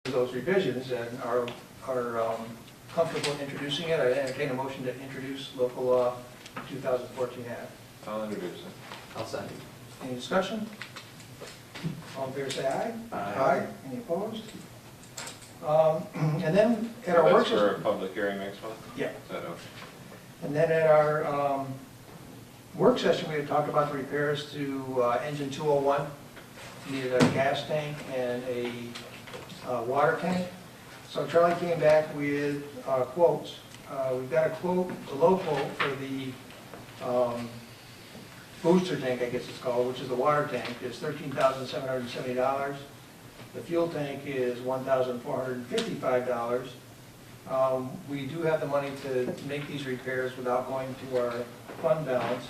those revisions and are comfortable introducing it, I entertain a motion to introduce local law 2014 Act. I'll introduce it. I'll second. Any discussion? All in favor say aye. Aye. Any opposed? And then at our work That's for session, a public hearing next month? yeah. Is that okay? And then at our work session, we had talked about the repairs to engine 201. Needed a gas tank and a water tank. So Charlie came back with quotes. We've got a quote, a low quote for the booster tank, I guess it's called, which is the water tank, is $13,770. The fuel tank is $1,455. We do have the money to make these repairs without going to our fund balance.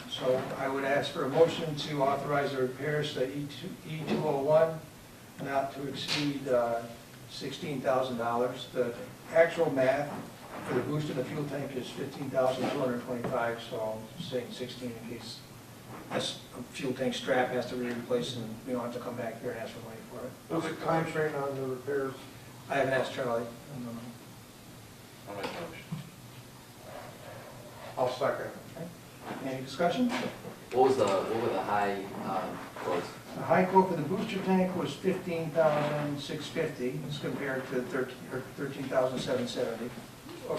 So I would ask for a motion to authorize the repairs to E201 not to exceed $16,000. The actual math for the booster and the fuel tank is $15,225, so I'm saying 16 in case this fuel tank strap has to be replaced and we don't have to come back here and ask for money for it. What's the time frame on the repairs? I haven't asked Charlie. I'll make a motion. I'll second. Any discussion? What were the high quotes? The high quote for the booster tank was $15,650 as compared to $13,770.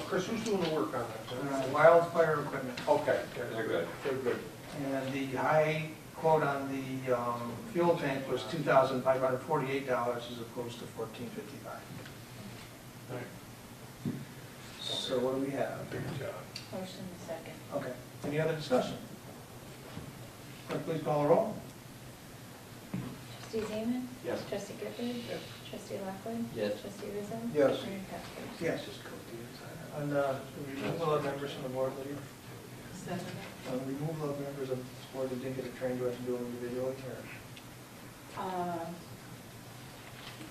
Chris, who's doing the work on that? Wildfire equipment. Okay. They're good. They're good. And the high quote on the fuel tank was $2,548 as opposed to $1,455. So what do we have? Big job. Motion second. Okay, any other discussion? Clerk, please call the roll. Trustee Zeman? Yes. Trustee Gifford? Yes. Trustee Lockwood? Yes. Trustee Rizzo? Yes. Mayor Casper? Yes. On removal of members from the board, Lydia? On removal of members of this board that didn't get a train, do I have to do it individually or?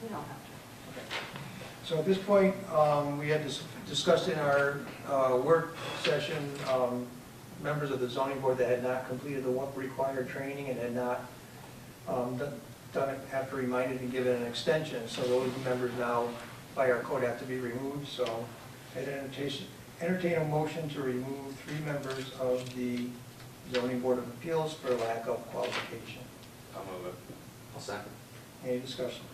We don't have to. Okay. So at this point, we had discussed in our work session, members of the zoning board that had not completed the required training and had not done it after reminded and given an extension. So those members now, by our code, have to be removed. So I'd entertain a motion to remove 3 members of the zoning board of appeals for lack of qualification. I'll move it. I'll second. Any discussion?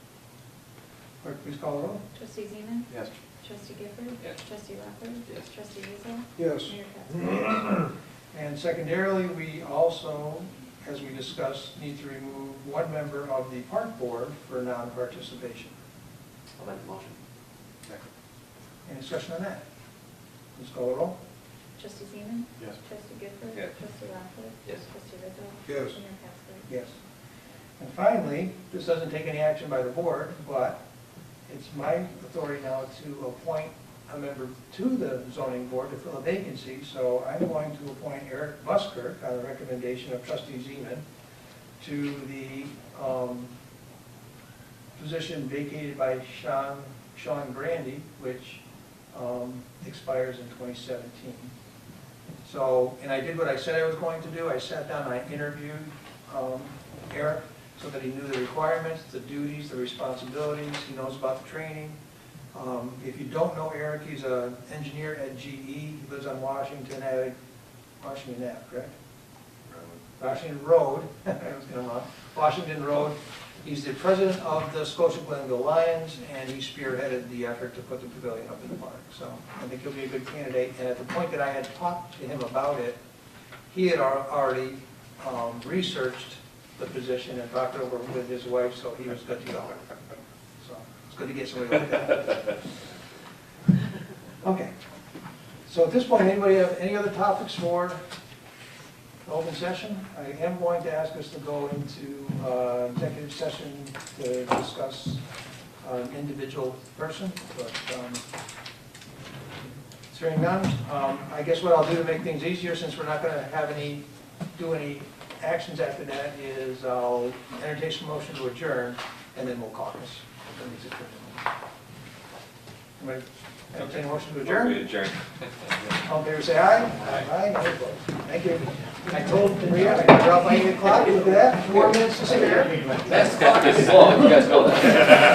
Clerk, please call the roll. Trustee Zeman? Yes. Trustee Gifford? Yes. Trustee Lockwood? Yes. Trustee Rizzo? Yes. Mayor Casper? And secondarily, we also, as we discussed, need to remove 1 member of the park board for non-participation. I'll make the motion. Any discussion on that? Please call the roll. Trustee Zeman? Yes. Trustee Gifford? Yes. Trustee Lockwood? Yes. Trustee Rizzo? Yes. Mayor Casper? Yes. And finally, this doesn't take any action by the board, but it's my authority now to appoint a member to the zoning board to fill a vacancy. So I'm going to appoint Eric Buskirk on the recommendation of trustee Zeman to the position vacated by Sean Grandy, which expires in 2017. So, and I did what I said I was going to do. I sat down and I interviewed Eric so that he knew the requirements, the duties, the responsibilities. He knows about the training. If you don't know Eric, he's an engineer at GE. He lives on Washington Ave, correct? Washington Road. I was going to Washington Road. He's the president of the Scotia Glenville Lions, and he spearheaded the effort to put the pavilion up in the park. So I think he'll be a good candidate. And at the point that I had talked to him about it, he had already researched the position and talked it over with his wife, so he was good to go. So it's good to get somebody like that. Okay. So at this point, anybody have any other topics for open session? I am going to ask us to go into executive session to discuss an individual person, but hearing none, I guess what I'll do to make things easier, since we're not going to have do any actions after that, is I'll entertain some motion to adjourn, and then we'll caucus. Anybody entertain a motion to adjourn? We adjourn. All in favor, say aye. Aye. Any opposed? Thank you. I told Maria, I'd drop by 8 o'clock, look at that, 4 minutes to spare. That's slow, you guys know that.